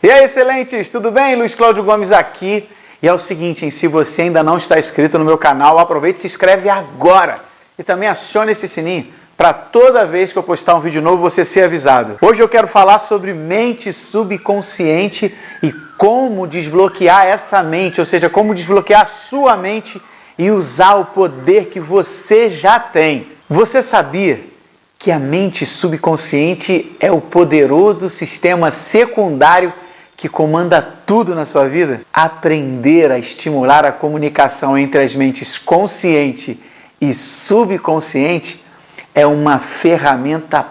E aí, excelentes, tudo bem? Luiz Cláudio Gomes aqui. E é o seguinte, se você ainda não está inscrito no meu canal, aproveite e se inscreve agora. E também acione esse sininho para toda vez que eu postar um vídeo novo você ser avisado. Hoje eu quero falar sobre mente subconsciente e como desbloquear essa mente, ou seja, como desbloquear a sua mente e usar o poder que você já tem. Você sabia que a mente subconsciente é o poderoso sistema secundário que comanda tudo na sua vida? Aprender a estimular a comunicação entre as mentes consciente e subconsciente é uma ferramenta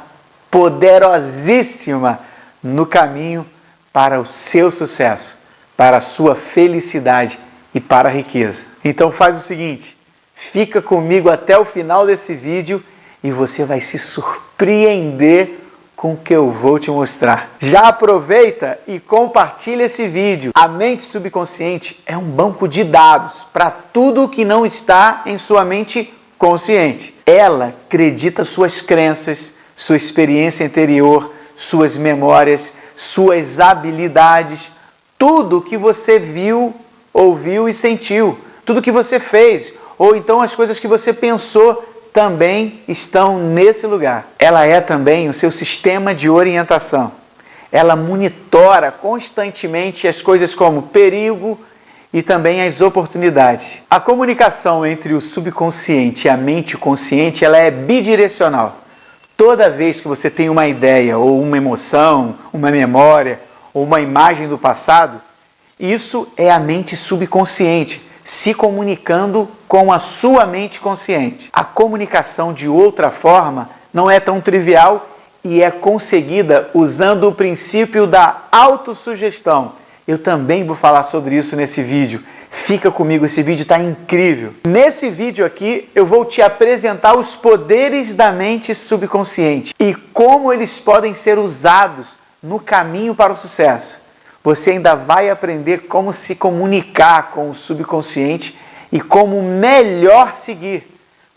poderosíssima no caminho para o seu sucesso, para a sua felicidade e para a riqueza. Então faz o seguinte, fica comigo até o final desse vídeo e você vai se surpreender com o que eu vou te mostrar. Já aproveita e compartilha esse vídeo. A mente subconsciente é um banco de dados para tudo que não está em sua mente consciente. Ela acredita suas crenças, sua experiência interior, suas memórias, suas habilidades, tudo que você viu, ouviu e sentiu, tudo que você fez, ou então as coisas que você pensou também estão nesse lugar. Ela é também o seu sistema de orientação. Ela monitora constantemente as coisas como perigo e também as oportunidades. A comunicação entre o subconsciente e a mente consciente, ela é bidirecional. Toda vez que você tem uma ideia ou uma emoção, uma memória ou uma imagem do passado, isso é a mente subconsciente se comunicando com a sua mente consciente. A comunicação de outra forma não é tão trivial e é conseguida usando o princípio da autossugestão. Eu também vou falar sobre isso nesse vídeo. Fica comigo, esse vídeo está incrível. Nesse vídeo aqui eu vou te apresentar os poderes da mente subconsciente e como eles podem ser usados no caminho para o sucesso. Você ainda vai aprender como se comunicar com o subconsciente e como melhor seguir,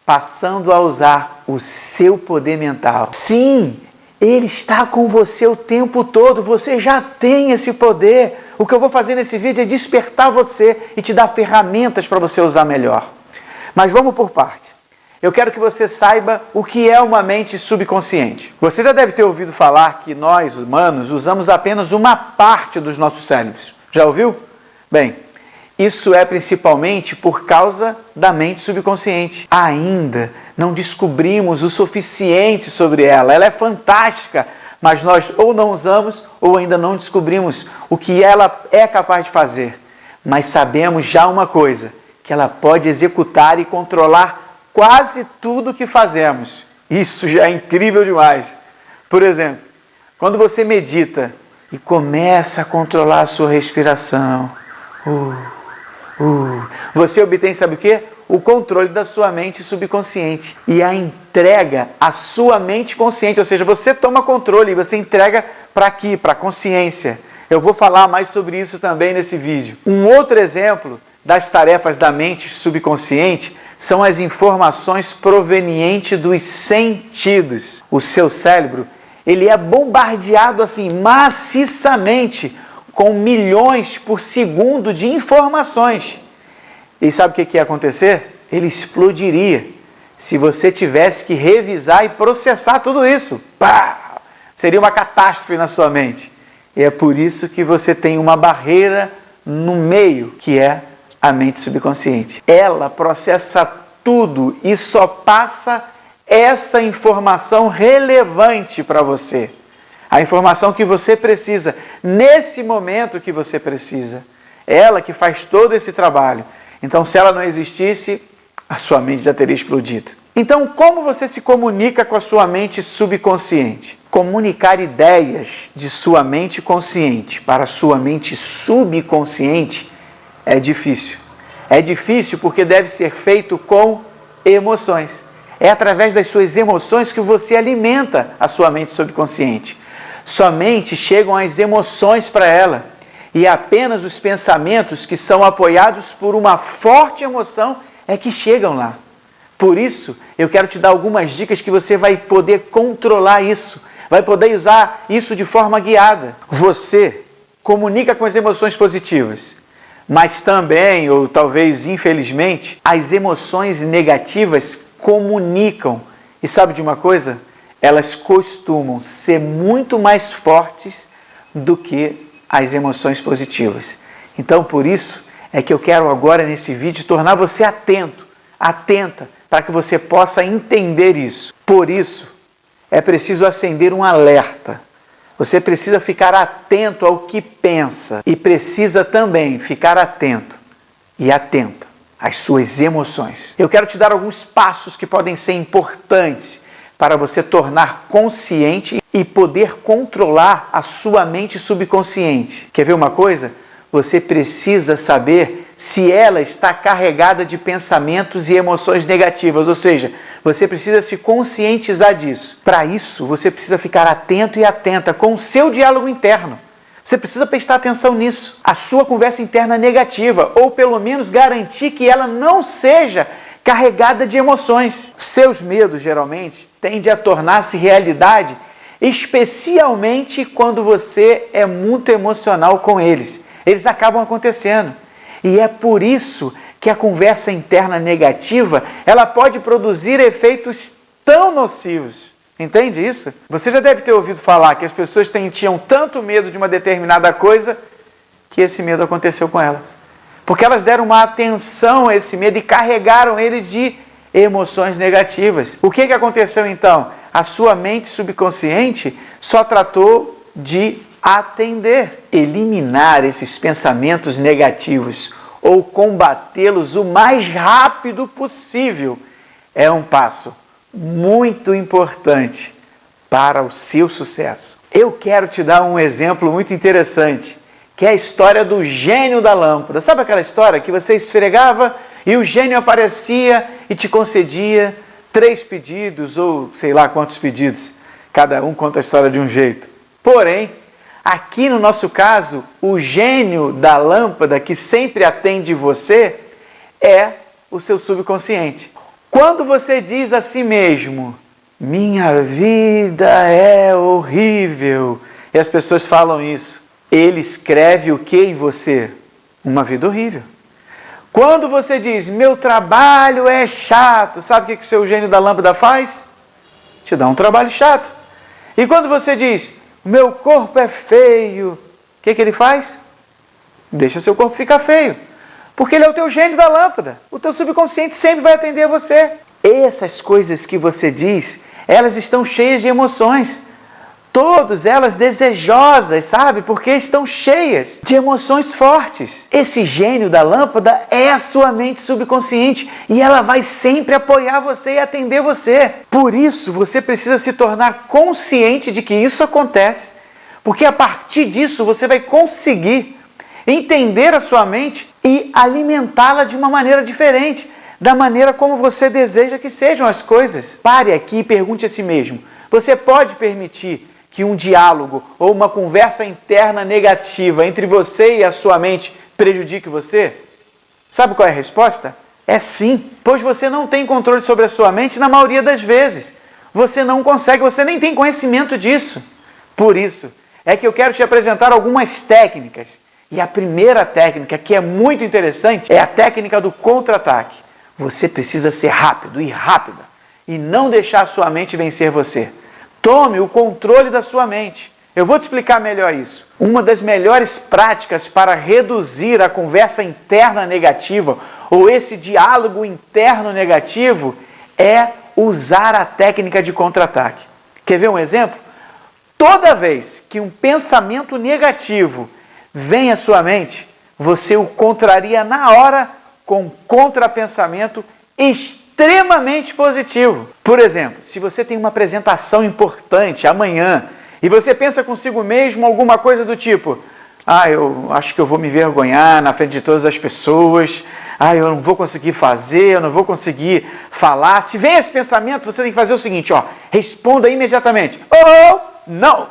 passando a usar o seu poder mental. Sim, ele está com você o tempo todo, você já tem esse poder. O que eu vou fazer nesse vídeo é despertar você e te dar ferramentas para você usar melhor. Mas vamos por parte. Eu quero que você saiba o que é uma mente subconsciente. Você já deve ter ouvido falar que nós, humanos, usamos apenas uma parte dos nossos cérebros. Já ouviu? Bem, isso é principalmente por causa da mente subconsciente. Ainda não descobrimos o suficiente sobre ela. Ela é fantástica, mas nós ou não usamos ou ainda não descobrimos o que ela é capaz de fazer. Mas sabemos já uma coisa, que ela pode executar e controlar quase tudo que fazemos. Isso já é incrível demais. Por exemplo, quando você medita e começa a controlar a sua respiração, você obtém, sabe o quê? O controle da sua mente subconsciente e a entrega à sua mente consciente, ou seja, você toma controle e você entrega para aqui, para a consciência. Eu vou falar mais sobre isso também nesse vídeo. Um outro exemplo das tarefas da mente subconsciente são as informações provenientes dos sentidos. O seu cérebro, ele é bombardeado assim maciçamente com milhões por segundo de informações. E sabe o que ia acontecer? Ele explodiria se você tivesse que revisar e processar tudo isso. Pá! Seria uma catástrofe na sua mente. E é por isso que você tem uma barreira no meio, que é a mente subconsciente. Ela processa tudo e só passa essa informação relevante para você. A informação que você precisa, nesse momento que você precisa. Ela que faz todo esse trabalho. Então, se ela não existisse, a sua mente já teria explodido. Então, como você se comunica com a sua mente subconsciente? Comunicar ideias de sua mente consciente para a sua mente subconsciente é difícil. É difícil porque deve ser feito com emoções. É através das suas emoções que você alimenta a sua mente subconsciente. Somente chegam as emoções para ela. E apenas os pensamentos que são apoiados por uma forte emoção é que chegam lá. Por isso, eu quero te dar algumas dicas que você vai poder controlar isso. Vai poder usar isso de forma guiada. Você comunica com as emoções positivas, mas também, ou talvez infelizmente, as emoções negativas comunicam. E sabe de uma coisa? Elas costumam ser muito mais fortes do que as emoções positivas. Então, por isso é que eu quero agora nesse vídeo tornar você atento, atenta, para que você possa entender isso. Por isso, é preciso acender um alerta. Você precisa ficar atento ao que pensa e precisa também ficar atento e atenta às suas emoções. Eu quero te dar alguns passos que podem ser importantes para você tornar consciente e poder controlar a sua mente subconsciente. Quer ver uma coisa? Você precisa saber se ela está carregada de pensamentos e emoções negativas, ou seja, você precisa se conscientizar disso. Para isso, você precisa ficar atento e atenta com o seu diálogo interno. Você precisa prestar atenção nisso. A sua conversa interna negativa, ou pelo menos garantir que ela não seja carregada de emoções. Seus medos, geralmente, tendem a tornar-se realidade, especialmente quando você é muito emocional com eles. Eles acabam acontecendo. E é por isso que a conversa interna negativa, ela pode produzir efeitos tão nocivos. Entende isso? Você já deve ter ouvido falar que as pessoas tinham tanto medo de uma determinada coisa que esse medo aconteceu com elas. Porque elas deram uma atenção a esse medo e carregaram ele de emoções negativas. O que aconteceu então? A sua mente subconsciente só tratou de atender, eliminar esses pensamentos negativos ou combatê-los o mais rápido possível é um passo muito importante para o seu sucesso. Eu quero te dar um exemplo muito interessante, que é a história do gênio da lâmpada. Sabe aquela história que você esfregava e o gênio aparecia e te concedia 3 pedidos ou sei lá quantos pedidos? Cada um conta a história de um jeito. Porém, aqui no nosso caso, o gênio da lâmpada que sempre atende você é o seu subconsciente. Quando você diz a si mesmo, minha vida é horrível, e as pessoas falam isso, ele escreve o que em você? Uma vida horrível. Quando você diz, meu trabalho é chato, sabe o que o seu gênio da lâmpada faz? Te dá um trabalho chato. E quando você diz, meu corpo é feio, o que ele faz? Deixa seu corpo ficar feio. Porque ele é o teu gênio da lâmpada. O teu subconsciente sempre vai atender a você. Essas coisas que você diz, elas estão cheias de emoções. Todas elas desejosas, sabe? Porque estão cheias de emoções fortes. Esse gênio da lâmpada é a sua mente subconsciente e ela vai sempre apoiar você e atender você. Por isso, você precisa se tornar consciente de que isso acontece, porque a partir disso você vai conseguir entender a sua mente e alimentá-la de uma maneira diferente, da maneira como você deseja que sejam as coisas. Pare aqui e pergunte a si mesmo, você pode permitir que um diálogo ou uma conversa interna negativa entre você e a sua mente prejudique você? Sabe qual é a resposta? É sim, pois você não tem controle sobre a sua mente na maioria das vezes. Você não consegue, você nem tem conhecimento disso. Por isso, é que eu quero te apresentar algumas técnicas. E a primeira técnica, que é muito interessante, é a técnica do contra-ataque. Você precisa ser rápido e rápida e não deixar a sua mente vencer você. Tome o controle da sua mente. Eu vou te explicar melhor isso. Uma das melhores práticas para reduzir a conversa interna negativa ou esse diálogo interno negativo é usar a técnica de contra-ataque. Quer ver um exemplo? Toda vez que um pensamento negativo vem à sua mente, você o contraria na hora com um contrapensamento extremamente positivo. Por exemplo, se você tem uma apresentação importante amanhã e você pensa consigo mesmo alguma coisa do tipo, eu acho que eu vou me envergonhar na frente de todas as pessoas, eu não vou conseguir fazer, eu não vou conseguir falar. Se vem esse pensamento, você tem que fazer o seguinte, responda imediatamente, não,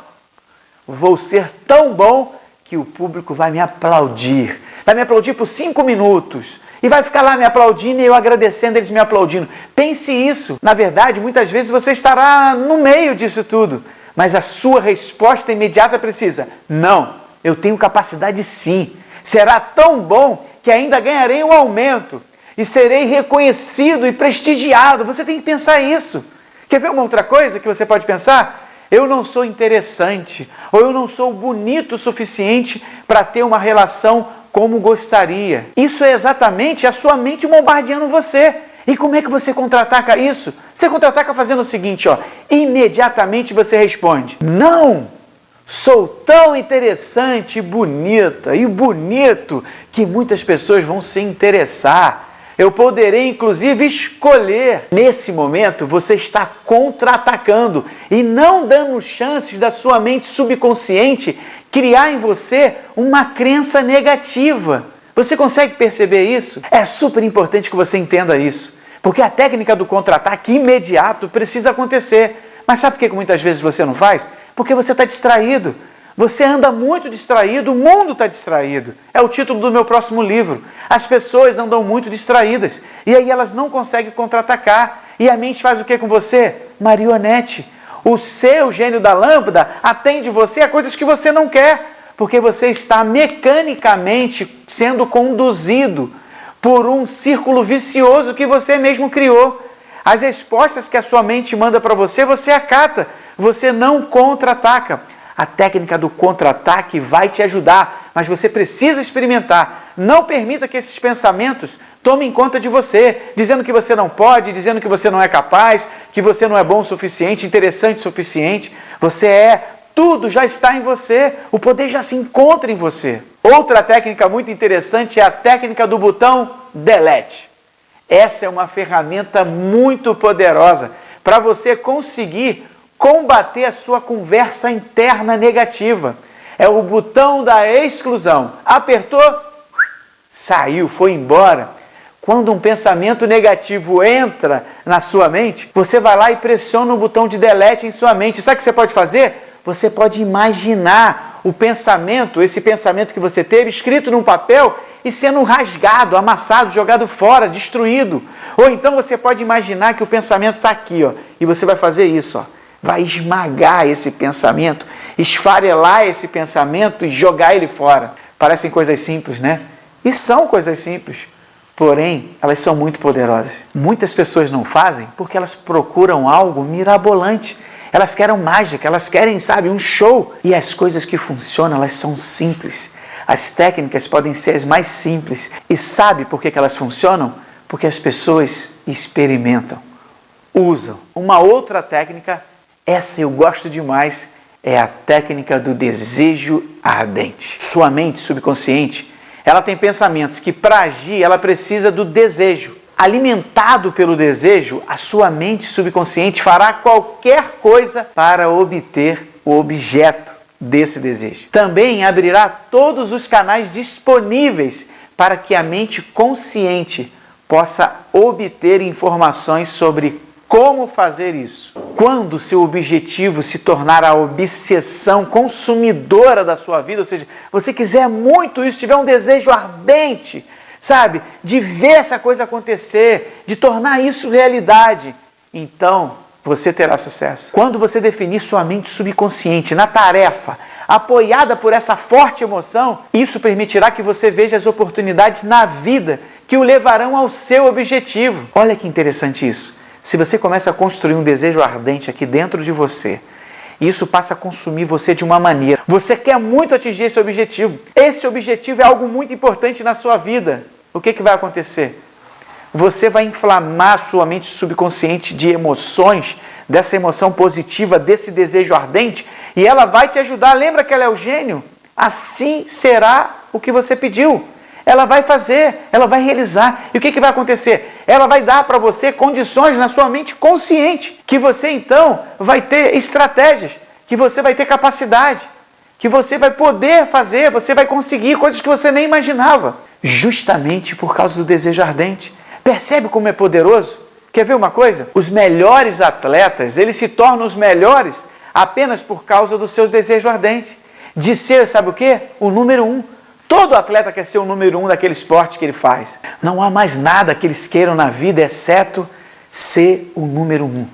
vou ser tão bom que o público vai me aplaudir. Vai me aplaudir por 5 minutos. E vai ficar lá me aplaudindo e eu agradecendo eles me aplaudindo. Pense isso. Na verdade, muitas vezes você estará no meio disso tudo. Mas a sua resposta imediata precisa. Não, eu tenho capacidade sim. Será tão bom que ainda ganharei um aumento e serei reconhecido e prestigiado. Você tem que pensar isso. Quer ver uma outra coisa que você pode pensar? Eu não sou interessante, ou eu não sou bonito o suficiente para ter uma relação como gostaria. Isso é exatamente a sua mente bombardeando você. E como é que você contra-ataca isso? Você contra-ataca fazendo o seguinte, imediatamente você responde: não, sou tão interessante e bonita e bonito que muitas pessoas vão se interessar. Eu poderei, inclusive, escolher. Nesse momento, você está contra-atacando e não dando chances da sua mente subconsciente criar em você uma crença negativa. Você consegue perceber isso? É super importante que você entenda isso, porque a técnica do contra-ataque imediato precisa acontecer. Mas sabe por que muitas vezes você não faz? Porque você está distraído. Você anda muito distraído, o mundo está distraído. É o título do meu próximo livro. As pessoas andam muito distraídas e aí elas não conseguem contra-atacar. E a mente faz o que com você? Marionete. O seu gênio da lâmpada atende você a coisas que você não quer, porque você está mecanicamente sendo conduzido por um círculo vicioso que você mesmo criou. As respostas que a sua mente manda para você, você acata, você não contra-ataca. A técnica do contra-ataque vai te ajudar, mas você precisa experimentar. Não permita que esses pensamentos tomem conta de você, dizendo que você não pode, dizendo que você não é capaz, que você não é bom o suficiente, interessante o suficiente. Você é, tudo já está em você, o poder já se encontra em você. Outra técnica muito interessante é a técnica do botão delete. Essa é uma ferramenta muito poderosa para você conseguir combater a sua conversa interna negativa. É o botão da exclusão. Apertou, saiu, foi embora. Quando um pensamento negativo entra na sua mente, você vai lá e pressiona o botão de delete em sua mente. Sabe o que você pode fazer? Você pode imaginar o pensamento, esse pensamento que você teve, escrito num papel e sendo rasgado, amassado, jogado fora, destruído. Ou então você pode imaginar que o pensamento está aqui, e você vai fazer isso, vai esmagar esse pensamento, esfarelar esse pensamento e jogar ele fora. Parecem coisas simples, né? E são coisas simples, porém, elas são muito poderosas. Muitas pessoas não fazem porque elas procuram algo mirabolante. Elas querem mágica, elas querem, um show. E as coisas que funcionam, elas são simples. As técnicas podem ser as mais simples. E sabe por que elas funcionam? Porque as pessoas experimentam, usam. Uma outra técnica, essa eu gosto demais, é a técnica do desejo ardente. Sua mente subconsciente, ela tem pensamentos que para agir ela precisa do desejo. Alimentado pelo desejo, a sua mente subconsciente fará qualquer coisa para obter o objeto desse desejo. Também abrirá todos os canais disponíveis para que a mente consciente possa obter informações sobre como fazer isso. Quando seu objetivo se tornar a obsessão consumidora da sua vida, ou seja, você quiser muito isso, tiver um desejo ardente, de ver essa coisa acontecer, de tornar isso realidade, então você terá sucesso. Quando você definir sua mente subconsciente na tarefa, apoiada por essa forte emoção, isso permitirá que você veja as oportunidades na vida que o levarão ao seu objetivo. Olha que interessante isso. Se você começa a construir um desejo ardente aqui dentro de você, isso passa a consumir você de uma maneira. Você quer muito atingir esse objetivo. Esse objetivo é algo muito importante na sua vida. O que vai acontecer? Você vai inflamar sua mente subconsciente de emoções, dessa emoção positiva, desse desejo ardente, e ela vai te ajudar. Lembra que ela é o gênio? Assim será o que você pediu. Ela vai fazer, ela vai realizar. E o que vai acontecer? Ela vai dar para você condições na sua mente consciente, que você então vai ter estratégias, que você vai ter capacidade, que você vai poder fazer, você vai conseguir coisas que você nem imaginava, justamente por causa do desejo ardente. Percebe como é poderoso? Quer ver uma coisa? Os melhores atletas, eles se tornam os melhores apenas por causa do seu desejo ardente. De ser, sabe o quê? O número 1. Todo atleta quer ser o número 1 daquele esporte que ele faz. Não há mais nada que eles queiram na vida, exceto ser o número 1.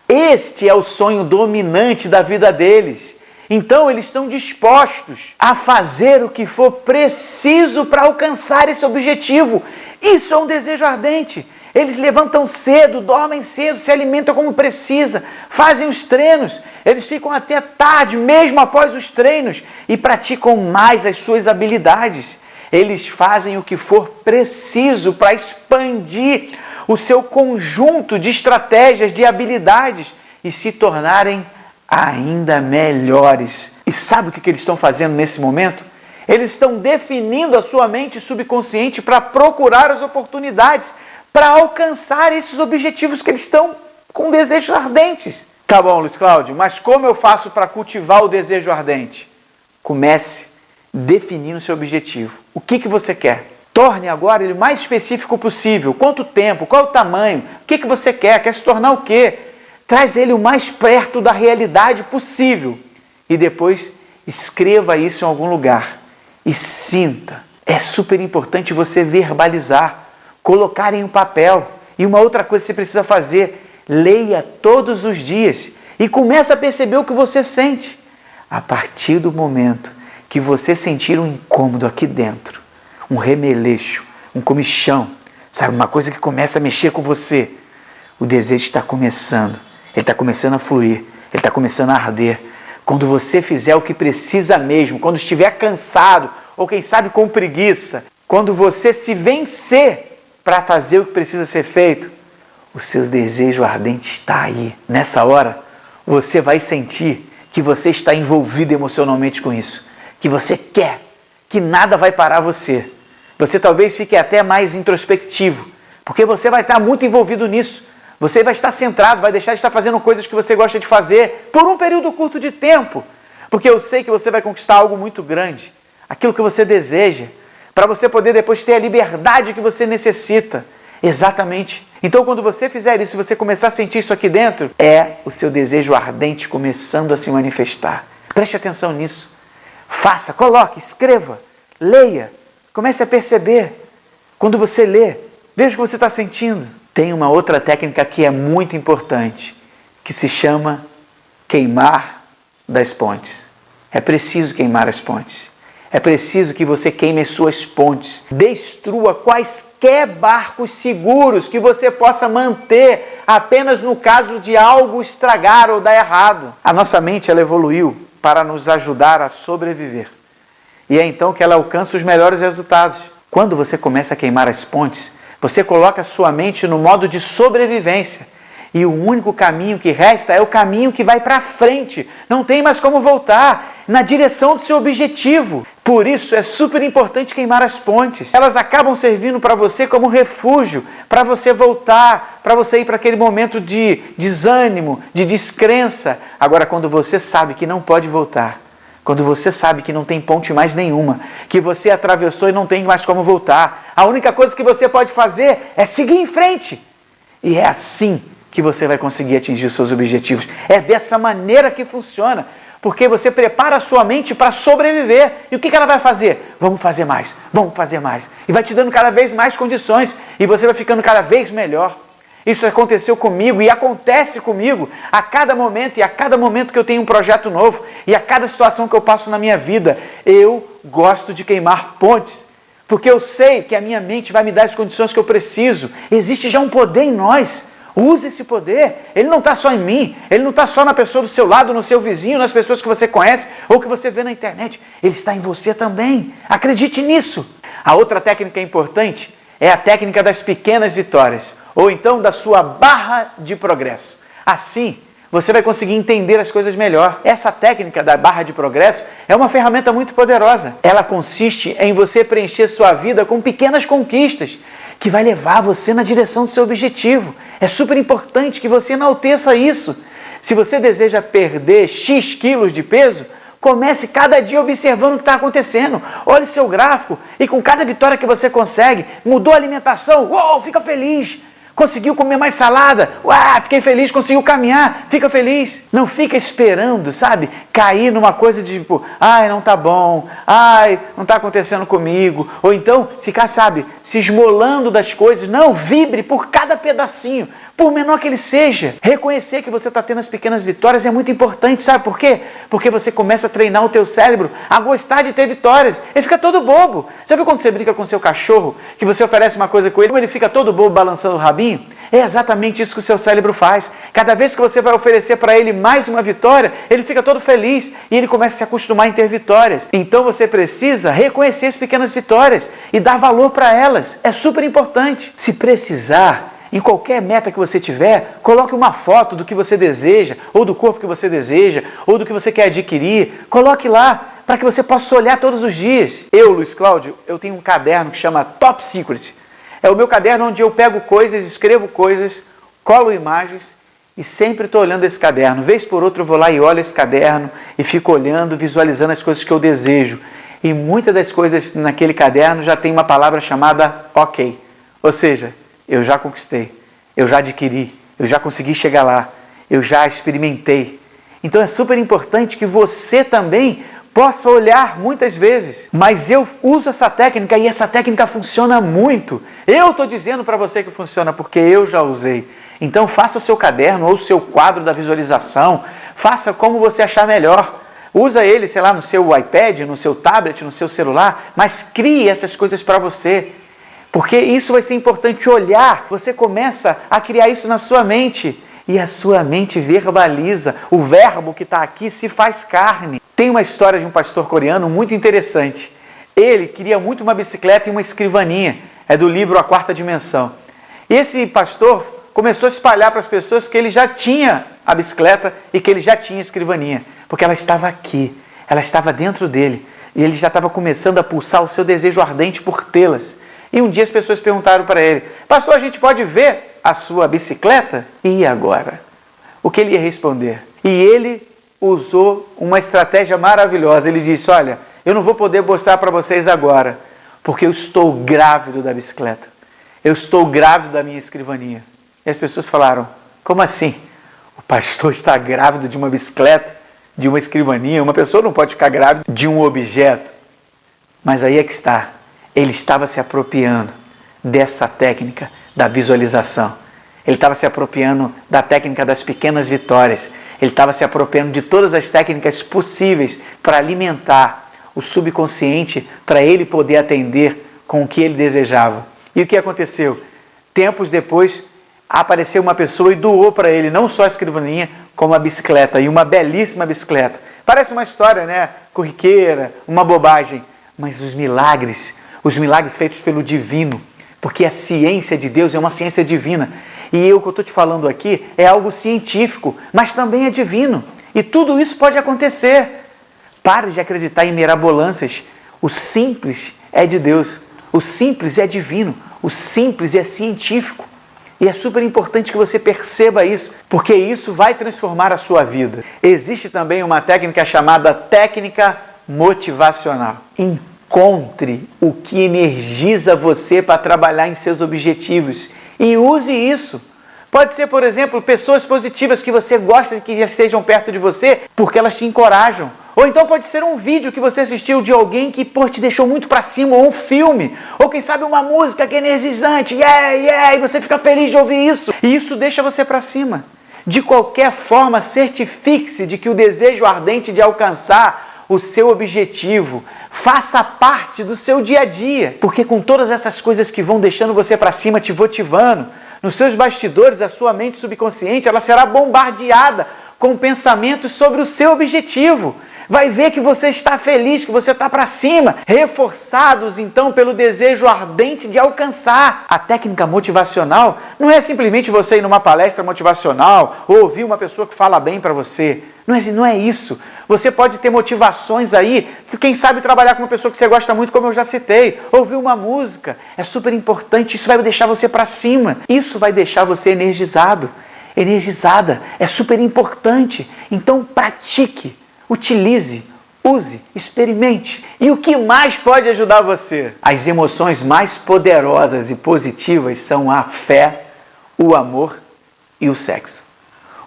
Este é o sonho dominante da vida deles. Então eles estão dispostos a fazer o que for preciso para alcançar esse objetivo. Isso é um desejo ardente. Eles levantam cedo, dormem cedo, se alimentam como precisa, fazem os treinos, eles ficam até tarde, mesmo após os treinos, e praticam mais as suas habilidades. Eles fazem o que for preciso para expandir o seu conjunto de estratégias, de habilidades e se tornarem ainda melhores. E sabe o que eles estão fazendo nesse momento? Eles estão definindo a sua mente subconsciente para procurar as oportunidades, para alcançar esses objetivos que eles estão com desejos ardentes. Tá bom, Luiz Cláudio, mas como eu faço para cultivar o desejo ardente? Comece definindo o seu objetivo. O que você quer? Torne agora ele o mais específico possível. Quanto tempo? Qual o tamanho? O que você quer? Quer se tornar o quê? Traz ele o mais perto da realidade possível. E depois escreva isso em algum lugar. E sinta. É super importante você verbalizar. Colocar em um papel. E uma outra coisa que você precisa fazer, leia todos os dias e comece a perceber o que você sente. A partir do momento que você sentir um incômodo aqui dentro, um remeleixo, um comichão, sabe, uma coisa que começa a mexer com você, o desejo está começando, ele está começando a fluir, ele está começando a arder. Quando você fizer o que precisa mesmo, quando estiver cansado, ou quem sabe com preguiça, quando você se vencer para fazer o que precisa ser feito, o seu desejo ardente está aí. Nessa hora, você vai sentir que você está envolvido emocionalmente com isso, que você quer, que nada vai parar você. Você talvez fique até mais introspectivo, porque você vai estar muito envolvido nisso. Você vai estar centrado, vai deixar de estar fazendo coisas que você gosta de fazer por um período curto de tempo, porque eu sei que você vai conquistar algo muito grande, aquilo que você deseja, para você poder depois ter a liberdade que você necessita. Exatamente. Então, quando você fizer isso, você começar a sentir isso aqui dentro, é o seu desejo ardente começando a se manifestar. Preste atenção nisso. Faça, coloque, escreva, leia, comece a perceber. Quando você lê, veja o que você está sentindo. Tem uma outra técnica que é muito importante, que se chama queimar das pontes. É preciso queimar as pontes. É preciso que você queime as suas pontes. Destrua quaisquer barcos seguros que você possa manter apenas no caso de algo estragar ou dar errado. A nossa mente, ela evoluiu para nos ajudar a sobreviver. E é então que ela alcança os melhores resultados. Quando você começa a queimar as pontes, você coloca a sua mente no modo de sobrevivência. E o único caminho que resta é o caminho que vai para frente. Não tem mais como voltar na direção do seu objetivo. Por isso é super importante queimar as pontes. Elas acabam servindo para você como refúgio, para você voltar, para você ir para aquele momento de desânimo, de descrença. Agora, quando você sabe que não pode voltar, quando você sabe que não tem ponte mais nenhuma, que você atravessou e não tem mais como voltar, a única coisa que você pode fazer é seguir em frente. E é assim que você vai conseguir atingir os seus objetivos. É dessa maneira que funciona. Porque você prepara a sua mente para sobreviver. E o que ela vai fazer? Vamos fazer mais, vamos fazer mais. E vai te dando cada vez mais condições. E você vai ficando cada vez melhor. Isso aconteceu comigo e acontece comigo a cada momento. E a cada momento que eu tenho um projeto novo. E a cada situação que eu passo na minha vida. Eu gosto de queimar pontes. Porque eu sei que a minha mente vai me dar as condições que eu preciso. Existe já um poder em nós. Use esse poder. Ele não está só em mim, ele não está só na pessoa do seu lado, no seu vizinho, nas pessoas que você conhece ou que você vê na internet. Ele está em você também. Acredite nisso. A outra técnica importante é a técnica das pequenas vitórias, ou então da sua barra de progresso. Assim, você vai conseguir entender as coisas melhor. Essa técnica da barra de progresso é uma ferramenta muito poderosa. Ela consiste em você preencher sua vida com pequenas conquistas, que vai levar você na direção do seu objetivo. É super importante que você enalteça isso. Se você deseja perder X quilos de peso, comece cada dia observando o que está acontecendo. Olhe seu gráfico e com cada vitória que você consegue, mudou a alimentação, uou, fica feliz. Conseguiu comer mais salada, uau, fiquei feliz, conseguiu caminhar, fica feliz. Não fica esperando, sabe, cair numa coisa de tipo, ai, não tá bom, ai, não tá acontecendo comigo. Ou então ficar, sabe, se esmolando das coisas. Não, vibre por cada pedacinho, por menor que ele seja. Reconhecer que você está tendo as pequenas vitórias é muito importante, sabe por quê? Porque você começa a treinar o teu cérebro a gostar de ter vitórias. Ele fica todo bobo. Já viu quando você brinca com seu cachorro, que você oferece uma coisa com ele, ele fica todo bobo balançando o rabinho? É exatamente isso que o seu cérebro faz. Cada vez que você vai oferecer para ele mais uma vitória, ele fica todo feliz e ele começa a se acostumar em ter vitórias. Então você precisa reconhecer as pequenas vitórias e dar valor para elas. É super importante. Se precisar, em qualquer meta que você tiver, coloque uma foto do que você deseja, ou do corpo que você deseja, ou do que você quer adquirir. Coloque lá, para que você possa olhar todos os dias. Eu, Luiz Cláudio, eu tenho um caderno que chama Top Secret. É o meu caderno onde eu pego coisas, escrevo coisas, colo imagens e sempre estou olhando esse caderno. Vez por outra eu vou lá e olho esse caderno e fico olhando, visualizando as coisas que eu desejo. E muitas das coisas naquele caderno já tem uma palavra chamada OK. Ou seja, eu já conquistei, eu já adquiri, eu já consegui chegar lá, eu já experimentei. Então é super importante que você também possa olhar muitas vezes. Mas eu uso essa técnica e essa técnica funciona muito. Eu estou dizendo para você que funciona porque eu já usei. Então faça o seu caderno ou o seu quadro da visualização, faça como você achar melhor. Usa ele, sei lá, no seu iPad, no seu tablet, no seu celular, mas crie essas coisas para você. Porque isso vai ser importante olhar. Você começa a criar isso na sua mente e a sua mente verbaliza. O verbo que está aqui se faz carne. Tem uma história de um pastor coreano muito interessante. Ele queria muito uma bicicleta e uma escrivaninha. É do livro A Quarta Dimensão. E esse pastor começou a espalhar para as pessoas que ele já tinha a bicicleta e que ele já tinha a escrivaninha. Porque ela estava aqui, ela estava dentro dele. E ele já estava começando a pulsar o seu desejo ardente por tê-las. E um dia as pessoas perguntaram para ele: pastor, a gente pode ver a sua bicicleta? E agora? O que ele ia responder? E ele usou uma estratégia maravilhosa. Ele disse: olha, eu não vou poder mostrar para vocês agora, porque eu estou grávido da bicicleta. Eu estou grávido da minha escrivaninha. E as pessoas falaram: como assim? O pastor está grávido de uma bicicleta, de uma escrivaninha? Uma pessoa não pode ficar grávida de um objeto. Mas aí é que está. Ele estava se apropriando dessa técnica da visualização. Ele estava se apropriando da técnica das pequenas vitórias. Ele estava se apropriando de todas as técnicas possíveis para alimentar o subconsciente, para ele poder atender com o que ele desejava. E o que aconteceu? Tempos depois, apareceu uma pessoa e doou para ele não só a escrivaninha, como a bicicleta, e uma belíssima bicicleta. Parece uma história, né? Corriqueira, uma bobagem. Mas os milagres feitos pelo divino, porque a ciência de Deus é uma ciência divina. E o que eu estou te falando aqui é algo científico, mas também é divino. E tudo isso pode acontecer. Pare de acreditar em mirabolâncias. O simples é de Deus. O simples é divino. O simples é científico. E é super importante que você perceba isso, porque isso vai transformar a sua vida. Existe também uma técnica chamada técnica motivacional. Encontre o que energiza você para trabalhar em seus objetivos e use isso. Pode ser, por exemplo, pessoas positivas que você gosta de que já estejam perto de você, porque elas te encorajam. Ou então pode ser um vídeo que você assistiu de alguém que te deixou muito para cima, ou um filme, ou quem sabe uma música que é energizante, e você fica feliz de ouvir isso. E isso deixa você para cima. De qualquer forma, certifique-se de que o desejo ardente de alcançar o seu objetivo faça parte do seu dia a dia. Porque com todas essas coisas que vão deixando você para cima, te motivando, nos seus bastidores, a sua mente subconsciente, ela será bombardeada com pensamentos sobre o seu objetivo. Vai ver que você está feliz, que você está para cima, reforçados então pelo desejo ardente de alcançar. A técnica motivacional não é simplesmente você ir numa palestra motivacional ou ouvir uma pessoa que fala bem para você. Não é isso. Você pode ter motivações aí, quem sabe trabalhar com uma pessoa que você gosta muito, como eu já citei, ouvir uma música. É super importante, isso vai deixar você para cima. Isso vai deixar você energizado, energizada. É super importante. Então pratique. Utilize, use, experimente. E o que mais pode ajudar você? As emoções mais poderosas e positivas são a fé, o amor e o sexo.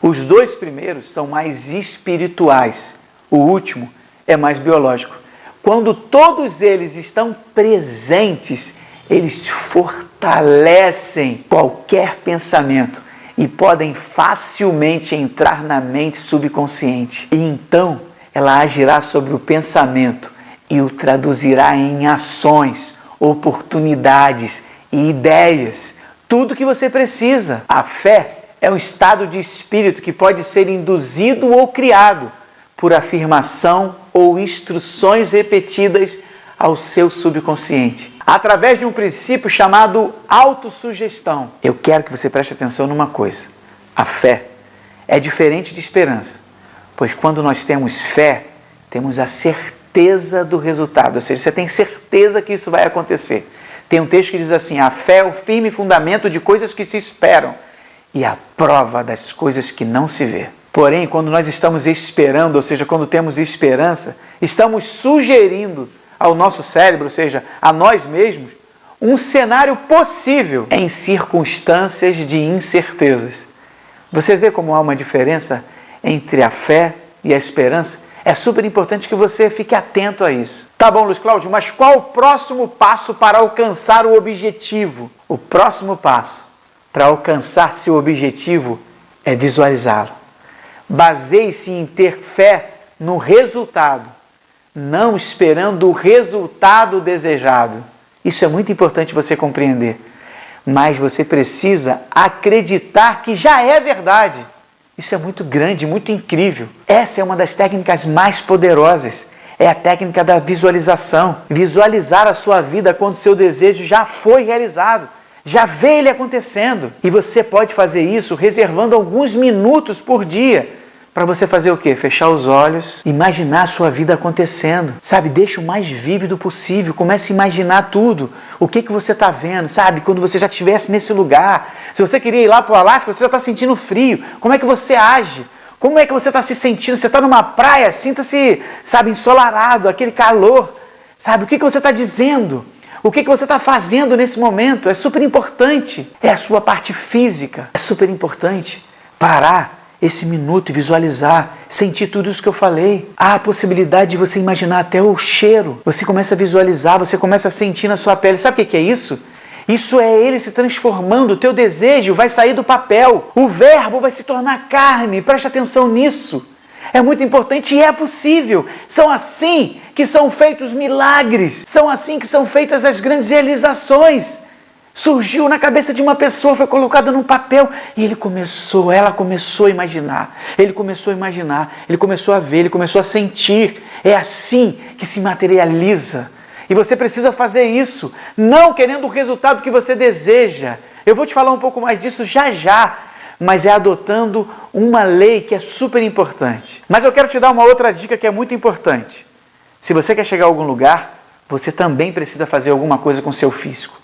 Os dois primeiros são mais espirituais, o último é mais biológico. Quando todos eles estão presentes, eles fortalecem qualquer pensamento e podem facilmente entrar na mente subconsciente. E então ela agirá sobre o pensamento e o traduzirá em ações, oportunidades e ideias. Tudo que você precisa. A fé é um estado de espírito que pode ser induzido ou criado por afirmação ou instruções repetidas ao seu subconsciente, através de um princípio chamado autossugestão. Eu quero que você preste atenção numa coisa. A fé é diferente de esperança, pois quando nós temos fé, temos a certeza do resultado, ou seja, você tem certeza que isso vai acontecer. Tem um texto que diz assim: a fé é o firme fundamento de coisas que se esperam e a prova das coisas que não se vê. Porém, quando nós estamos esperando, ou seja, quando temos esperança, estamos sugerindo ao nosso cérebro, ou seja, a nós mesmos, um cenário possível em circunstâncias de incertezas. Você vê como há uma diferença entre a fé e a esperança? É super importante que você fique atento a isso. Tá bom, Luiz Cláudio, mas qual o próximo passo para alcançar o objetivo? O próximo passo para alcançar seu objetivo é visualizá-lo. Baseie-se em ter fé no resultado, não esperando o resultado desejado. Isso é muito importante você compreender. Mas você precisa acreditar que já é verdade. Isso é muito grande, muito incrível. Essa é uma das técnicas mais poderosas. É a técnica da visualização. Visualizar a sua vida quando seu desejo já foi realizado. Já vê ele acontecendo. E você pode fazer isso reservando alguns minutos por dia. Para você fazer o quê? Fechar os olhos, imaginar a sua vida acontecendo. Sabe, deixa o mais vívido possível. Comece a imaginar tudo. O que você está vendo, sabe? Quando você já estivesse nesse lugar. Se você queria ir lá para o Alasca, você já está sentindo frio. Como é que você age? Como é que você está se sentindo? Você está numa praia, sinta-se, sabe, ensolarado, aquele calor. Sabe, o que você está dizendo? O que você está fazendo nesse momento? É super importante. É a sua parte física. É super importante parar esse minuto e visualizar, sentir tudo isso que eu falei. Há a possibilidade de você imaginar até o cheiro. Você começa a visualizar, você começa a sentir na sua pele. Sabe o que é isso? Isso é ele se transformando. O teu desejo vai sair do papel. O verbo vai se tornar carne. Preste atenção nisso. É muito importante e é possível. São assim que são feitos milagres. São assim que são feitas as grandes realizações. Surgiu na cabeça de uma pessoa, foi colocada num papel e ela começou a imaginar. Ele começou a imaginar, ele começou a ver, ele começou a sentir. É assim que se materializa. E você precisa fazer isso, não querendo o resultado que você deseja. Eu vou te falar um pouco mais disso já já, mas é adotando uma lei que é super importante. Mas eu quero te dar uma outra dica que é muito importante. Se você quer chegar a algum lugar, você também precisa fazer alguma coisa com o seu físico.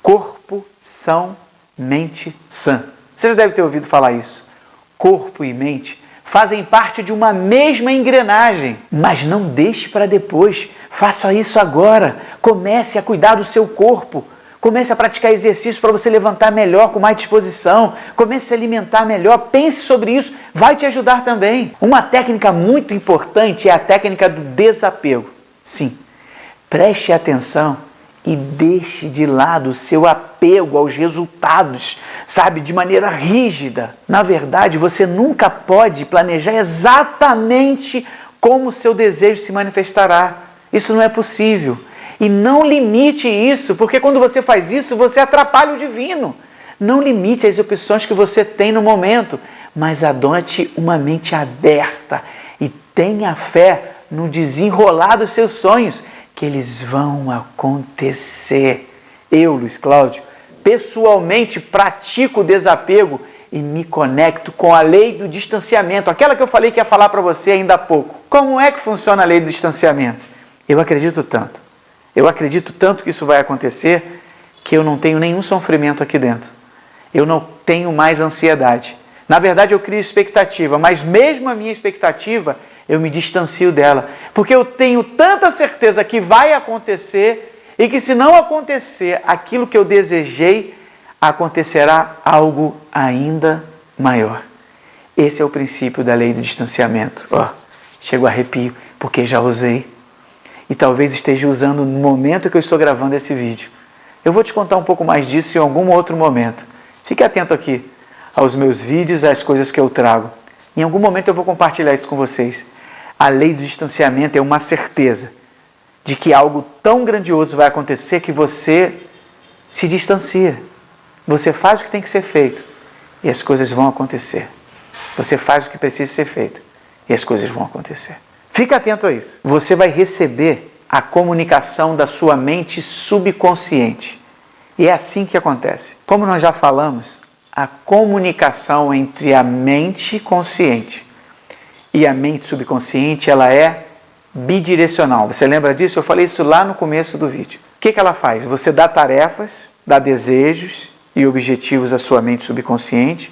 Corpo são, mente sã. Você já deve ter ouvido falar isso. Corpo e mente fazem parte de uma mesma engrenagem. Mas não deixe para depois. Faça isso agora. Comece a cuidar do seu corpo. Comece a praticar exercícios para você levantar melhor, com mais disposição. Comece a se alimentar melhor. Pense sobre isso. Vai te ajudar também. Uma técnica muito importante é a técnica do desapego. Sim, preste atenção e deixe de lado o seu apego aos resultados, sabe, de maneira rígida. Na verdade, você nunca pode planejar exatamente como o seu desejo se manifestará. Isso não é possível. E não limite isso, porque quando você faz isso, você atrapalha o divino. Não limite as opções que você tem no momento, mas adote uma mente aberta e tenha fé no desenrolar dos seus sonhos, que eles vão acontecer. Eu, Luiz Cláudio, pessoalmente pratico o desapego e me conecto com a lei do distanciamento, aquela que eu falei que ia falar para você ainda há pouco. Como é que funciona a lei do distanciamento? Eu acredito tanto que isso vai acontecer, que eu não tenho nenhum sofrimento aqui dentro. Eu não tenho mais ansiedade. Na verdade, eu crio expectativa, mas mesmo a minha expectativa, eu me distancio dela, porque eu tenho tanta certeza que vai acontecer e que se não acontecer aquilo que eu desejei, acontecerá algo ainda maior. Esse é o princípio da lei do distanciamento. Chego a arrepio, porque já usei. E talvez esteja usando no momento que eu estou gravando esse vídeo. Eu vou te contar um pouco mais disso em algum outro momento. Fique atento aqui. aos meus vídeos, às coisas que eu trago. Em algum momento eu vou compartilhar isso com vocês. A lei do distanciamento é uma certeza de que algo tão grandioso vai acontecer que você se distancia. Você faz o que tem que ser feito e as coisas vão acontecer. Você faz o que precisa ser feito e as coisas vão acontecer. Fica atento a isso. Você vai receber a comunicação da sua mente subconsciente. E é assim que acontece. Como nós já falamos, a comunicação entre a mente consciente e a mente subconsciente, ela é bidirecional. Você lembra disso? Eu falei isso lá no começo do vídeo. O que ela faz? Você dá tarefas, dá desejos e objetivos à sua mente subconsciente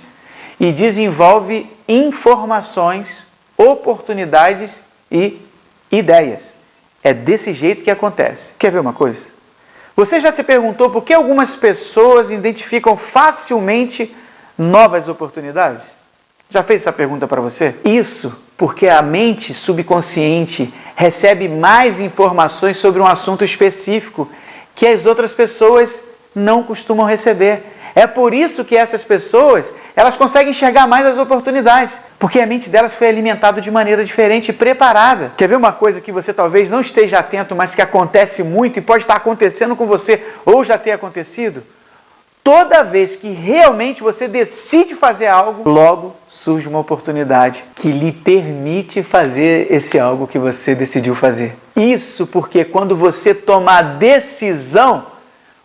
e desenvolve informações, oportunidades e ideias. É desse jeito que acontece. Quer ver uma coisa? Você já se perguntou por que algumas pessoas identificam facilmente novas oportunidades? Já fez essa pergunta para você? Isso porque a mente subconsciente recebe mais informações sobre um assunto específico que as outras pessoas não costumam receber. É por isso que essas pessoas, elas conseguem enxergar mais as oportunidades, porque a mente delas foi alimentada de maneira diferente e preparada. Quer ver uma coisa que você talvez não esteja atento, mas que acontece muito e pode estar acontecendo com você ou já ter acontecido? Toda vez que realmente você decide fazer algo, logo surge uma oportunidade que lhe permite fazer esse algo que você decidiu fazer. Isso porque quando você toma a decisão,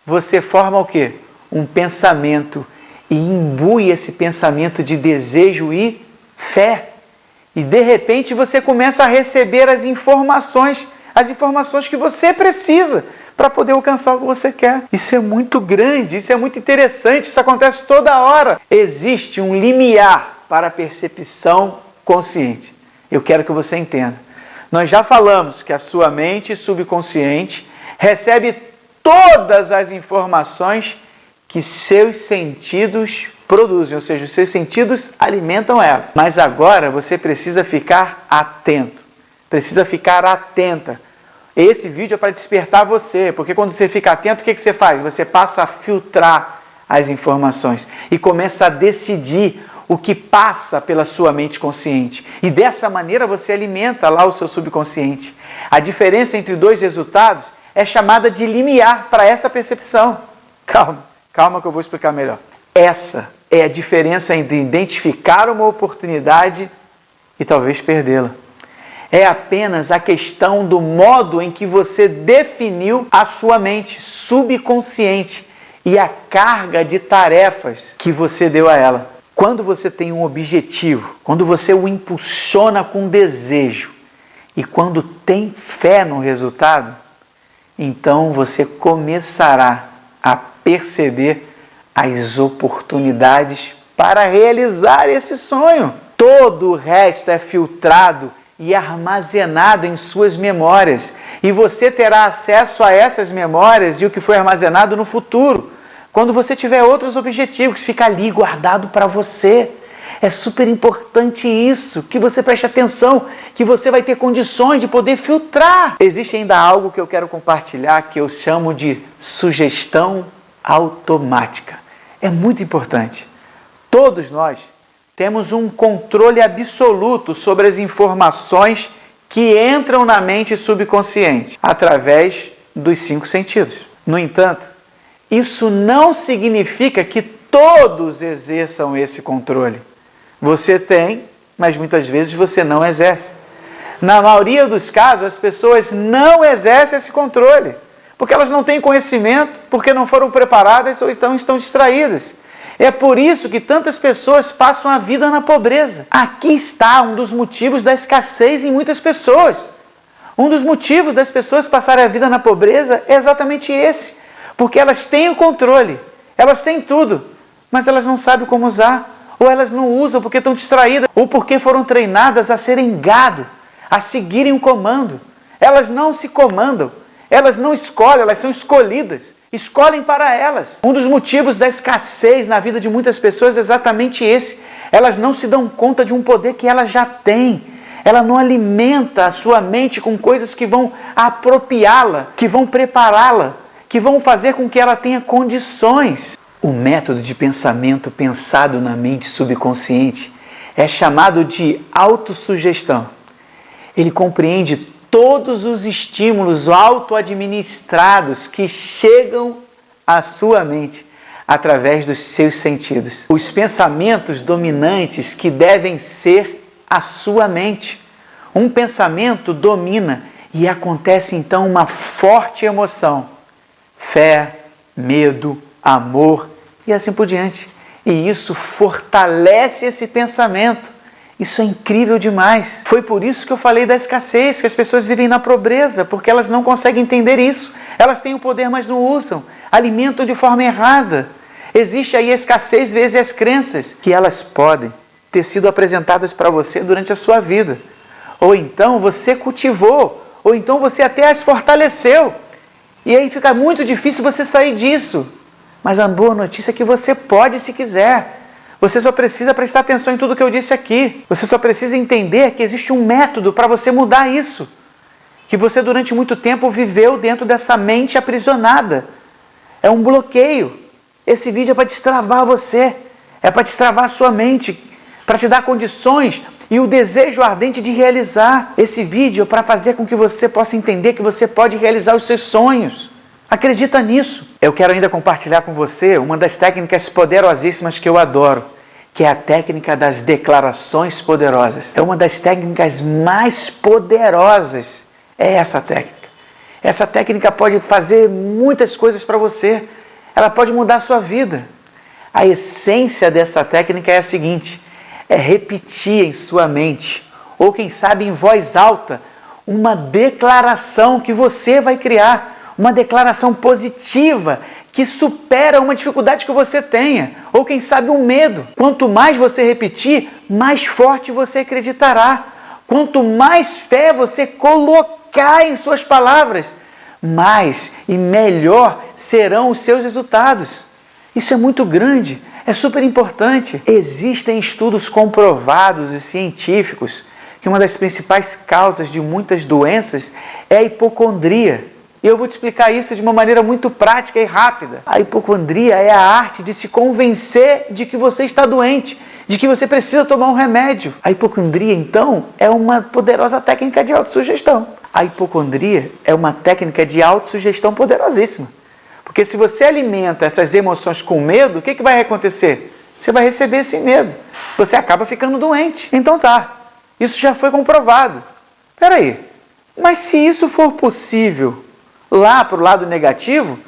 você forma o quê? Um pensamento e imbui esse pensamento de desejo e fé. E de repente você começa a receber as informações que você precisa para poder alcançar o que você quer. Isso é muito grande, isso é muito interessante, isso acontece toda hora. Existe um limiar para a percepção consciente. Eu quero que você entenda. Nós já falamos que a sua mente subconsciente recebe todas as informações que seus sentidos produzem, ou seja, os seus sentidos alimentam ela. Mas agora você precisa ficar atento, precisa ficar atenta. Esse vídeo é para despertar você, porque quando você fica atento, o que você faz? Você passa a filtrar as informações e começa a decidir o que passa pela sua mente consciente. E dessa maneira você alimenta lá o seu subconsciente. A diferença entre dois resultados é chamada de limiar para essa percepção. Calma que eu vou explicar melhor. Essa é a diferença entre identificar uma oportunidade e talvez perdê-la. É apenas a questão do modo em que você definiu a sua mente subconsciente e a carga de tarefas que você deu a ela. Quando você tem um objetivo, quando você o impulsiona com desejo e quando tem fé no resultado, então você começará a perceber as oportunidades para realizar esse sonho. Todo o resto é filtrado e armazenado em suas memórias. E você terá acesso a essas memórias e o que foi armazenado no futuro, quando você tiver outros objetivos, que fica ali guardado para você. É super importante isso, que você preste atenção, que você vai ter condições de poder filtrar. Existe ainda algo que eu quero compartilhar, que eu chamo de sugestão automática. É muito importante. Todos nós temos um controle absoluto sobre as informações que entram na mente subconsciente, através dos 5 sentidos. No entanto, isso não significa que todos exerçam esse controle. Você tem, mas muitas vezes você não exerce. Na maioria dos casos, as pessoas não exercem esse controle, porque elas não têm conhecimento, porque não foram preparadas ou então estão distraídas. É por isso que tantas pessoas passam a vida na pobreza. Aqui está um dos motivos da escassez em muitas pessoas. Um dos motivos das pessoas passarem a vida na pobreza é exatamente esse, porque elas têm o controle, elas têm tudo, mas elas não sabem como usar. Ou elas não usam porque estão distraídas, ou porque foram treinadas a serem gado, a seguirem um comando. Elas não se comandam, elas não escolhem, elas são escolhidas, escolhem para elas. Um dos motivos da escassez na vida de muitas pessoas é exatamente esse. Elas não se dão conta de um poder que elas já têm. Ela não alimenta a sua mente com coisas que vão apropriá-la, que vão prepará-la, que vão fazer com que ela tenha condições. O método de pensamento pensado na mente subconsciente é chamado de autossugestão. Ele compreende todos os estímulos auto-administrados que chegam à sua mente através dos seus sentidos. Os pensamentos dominantes que devem ser a sua mente. Um pensamento domina e acontece então uma forte emoção. Fé, medo, amor e assim por diante. E isso fortalece esse pensamento. Isso é incrível demais. Foi por isso que eu falei da escassez, que as pessoas vivem na pobreza, porque elas não conseguem entender isso. Elas têm o poder, mas não usam. Alimentam de forma errada. Existe aí a escassez vezes as crenças, que elas podem ter sido apresentadas para você durante a sua vida. Ou então você cultivou, ou então você até as fortaleceu. E aí fica muito difícil você sair disso. Mas a boa notícia é que você pode se quiser. Você só precisa prestar atenção em tudo que eu disse aqui. Você só precisa entender que existe um método para você mudar isso. Que você durante muito tempo viveu dentro dessa mente aprisionada. É um bloqueio. Esse vídeo é para destravar você. É para destravar a sua mente. Para te dar condições e o desejo ardente de realizar. Esse vídeo é para fazer com que você possa entender que você pode realizar os seus sonhos. Acredita nisso. Eu quero ainda compartilhar com você uma das técnicas poderosíssimas que eu adoro, que é a técnica das declarações poderosas. É uma das técnicas mais poderosas. É essa técnica. Essa técnica pode fazer muitas coisas para você. Ela pode mudar a sua vida. A essência dessa técnica é a seguinte: é repetir em sua mente, ou quem sabe em voz alta, uma declaração que você vai criar. Uma declaração positiva que supera uma dificuldade que você tenha, ou quem sabe um medo. Quanto mais você repetir, mais forte você acreditará. Quanto mais fé você colocar em suas palavras, mais e melhor serão os seus resultados. Isso é muito grande, é super importante. Existem estudos comprovados e científicos que uma das principais causas de muitas doenças é a hipocondria. E eu vou te explicar isso de uma maneira muito prática e rápida. A hipocondria é a arte de se convencer de que você está doente, de que você precisa tomar um remédio. A hipocondria, então, é uma poderosa técnica de autossugestão. A hipocondria é uma técnica de autossugestão poderosíssima. Porque se você alimenta essas emoções com medo, o que vai acontecer? Você vai receber esse medo. Você acaba ficando doente. Então tá, isso já foi comprovado. Espera aí, mas se isso for possível lá para o lado negativo,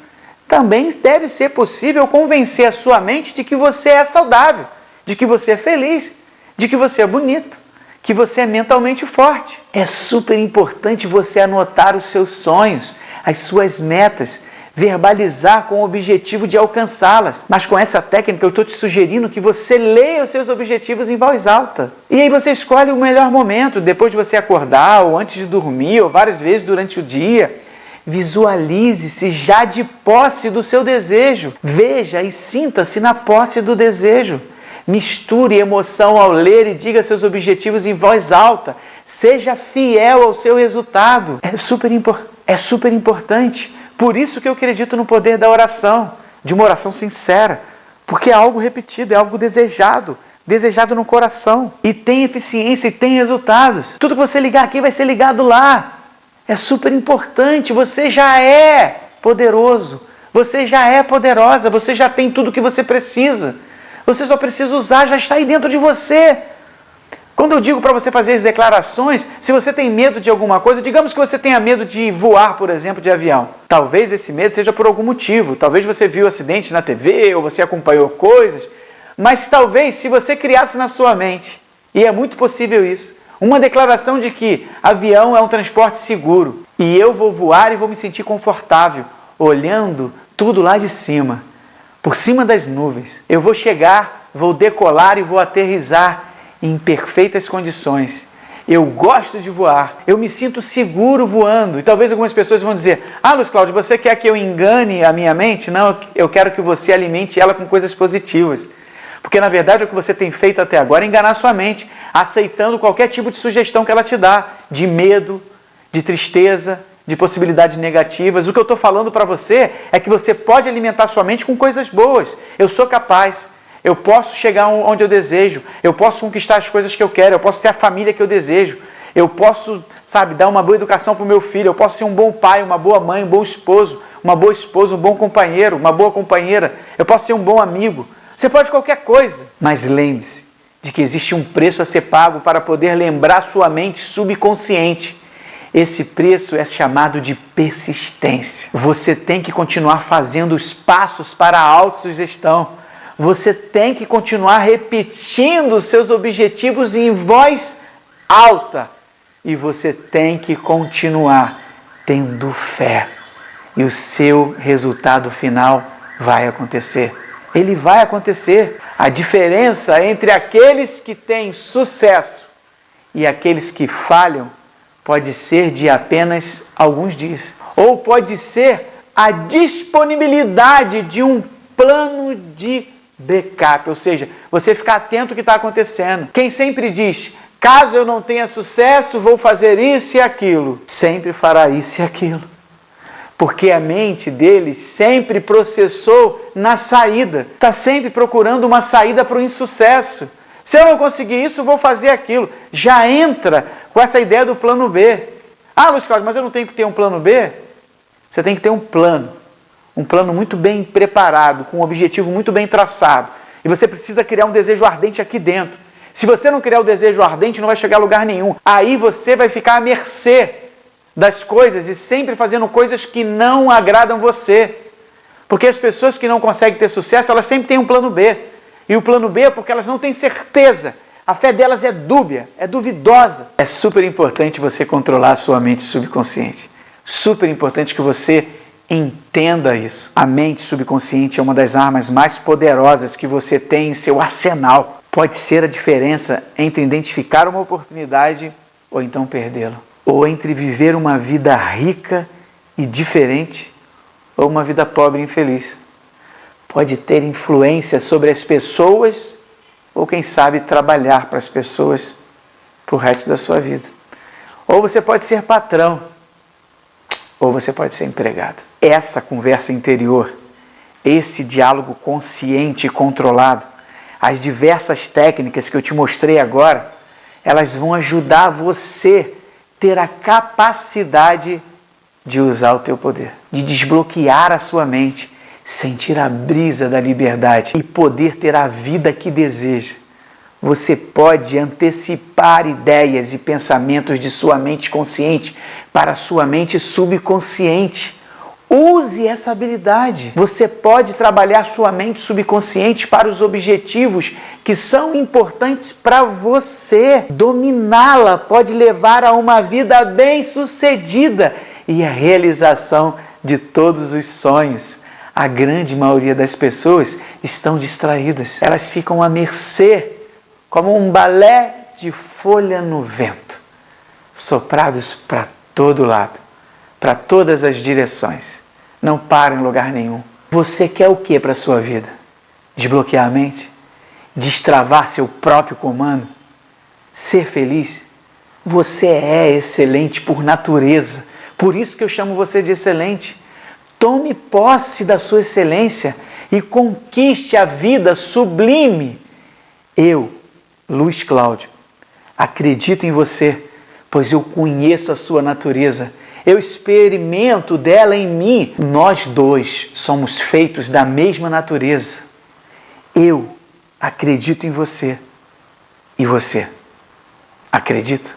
também deve ser possível convencer a sua mente de que você é saudável, de que você é feliz, de que você é bonito, que você é mentalmente forte. É super importante você anotar os seus sonhos, as suas metas, verbalizar com o objetivo de alcançá-las. Mas com essa técnica eu estou te sugerindo que você leia os seus objetivos em voz alta. E aí você escolhe o melhor momento, depois de você acordar, ou antes de dormir, ou várias vezes durante o dia. Visualize-se já de posse do seu desejo. Veja e sinta-se na posse do desejo. Misture emoção ao ler e diga seus objetivos em voz alta. Seja fiel ao seu resultado. É super importante. Por isso que eu acredito no poder da oração, de uma oração sincera. Porque é algo repetido, é algo desejado no coração. E tem eficiência e tem resultados. Tudo que você ligar aqui vai ser ligado lá. É super importante, você já é poderoso, você já é poderosa, você já tem tudo o que você precisa. Você só precisa usar, já está aí dentro de você. Quando eu digo para você fazer as declarações, se você tem medo de alguma coisa, digamos que você tenha medo de voar, por exemplo, de avião. Talvez esse medo seja por algum motivo, talvez você viu acidentes na TV ou você acompanhou coisas, mas talvez se você criasse na sua mente, e é muito possível isso, uma declaração de que avião é um transporte seguro e eu vou voar e vou me sentir confortável, olhando tudo lá de cima, por cima das nuvens. Eu vou chegar, vou decolar e vou aterrissar em perfeitas condições. Eu gosto de voar, eu me sinto seguro voando. E talvez algumas pessoas vão dizer: ah, Luiz Cláudio, você quer que eu engane a minha mente? Não, eu quero que você alimente ela com coisas positivas. Porque, na verdade, o que você tem feito até agora é enganar sua mente, aceitando qualquer tipo de sugestão que ela te dá, de medo, de tristeza, de possibilidades negativas. O que eu estou falando para você é que você pode alimentar sua mente com coisas boas. Eu sou capaz, eu posso chegar onde eu desejo, eu posso conquistar as coisas que eu quero, eu posso ter a família que eu desejo, eu posso, dar uma boa educação para o meu filho, eu posso ser um bom pai, uma boa mãe, um bom esposo, uma boa esposa, um bom companheiro, uma boa companheira, eu posso ser um bom amigo. Você pode qualquer coisa, mas lembre-se de que existe um preço a ser pago para poder lembrar sua mente subconsciente. Esse preço é chamado de persistência. Você tem que continuar fazendo os passos para a autossugestão. Você tem que continuar repetindo os seus objetivos em voz alta. E você tem que continuar tendo fé. E o seu resultado final vai acontecer. Ele vai acontecer. A diferença entre aqueles que têm sucesso e aqueles que falham pode ser de apenas alguns dias. Ou pode ser a disponibilidade de um plano de backup. Ou seja, você ficar atento ao que está acontecendo. Quem sempre diz, caso eu não tenha sucesso, vou fazer isso e aquilo. Sempre fará isso e aquilo. Porque a mente dele sempre processou na saída. Está sempre procurando uma saída para o insucesso. Se eu não conseguir isso, vou fazer aquilo. Já entra com essa ideia do plano B. Ah, Luiz Cláudio, mas eu não tenho que ter um plano B? Você tem que ter um plano muito bem preparado, com um objetivo muito bem traçado. E você precisa criar um desejo ardente aqui dentro. Se você não criar o desejo ardente, não vai chegar a lugar nenhum. Aí você vai ficar à mercê das coisas e sempre fazendo coisas que não agradam você. Porque as pessoas que não conseguem ter sucesso, elas sempre têm um plano B. E o plano B é porque elas não têm certeza. A fé delas é dúbia, é duvidosa. É super importante você controlar a sua mente subconsciente. Super importante que você entenda isso. A mente subconsciente é uma das armas mais poderosas que você tem em seu arsenal. Pode ser a diferença entre identificar uma oportunidade ou então perdê-la. Ou entre viver uma vida rica e diferente ou uma vida pobre e infeliz. Pode ter influência sobre as pessoas ou, quem sabe, trabalhar para as pessoas para o resto da sua vida. Ou você pode ser patrão, ou você pode ser empregado. Essa conversa interior, esse diálogo consciente e controlado, as diversas técnicas que eu te mostrei agora, elas vão ajudar você a ter a capacidade de usar o teu poder, de desbloquear a sua mente, sentir a brisa da liberdade e poder ter a vida que deseja. Você pode antecipar ideias e pensamentos de sua mente consciente para a sua mente subconsciente. Use essa habilidade. Você pode trabalhar sua mente subconsciente para os objetivos que são importantes para você. Dominá-la pode levar a uma vida bem-sucedida e a realização de todos os sonhos. A grande maioria das pessoas estão distraídas. Elas ficam à mercê, como um balé de folha no vento, soprados para todo lado, para todas as direções. Não para em lugar nenhum. Você quer o que para a sua vida? Desbloquear a mente? Destravar seu próprio comando? Ser feliz? Você é excelente por natureza. Por isso que eu chamo você de excelente. Tome posse da sua excelência e conquiste a vida sublime. Eu, Luiz Cláudio, acredito em você, pois eu conheço a sua natureza. Eu experimento dela em mim. Nós dois somos feitos da mesma natureza. Eu acredito em você. E você acredita?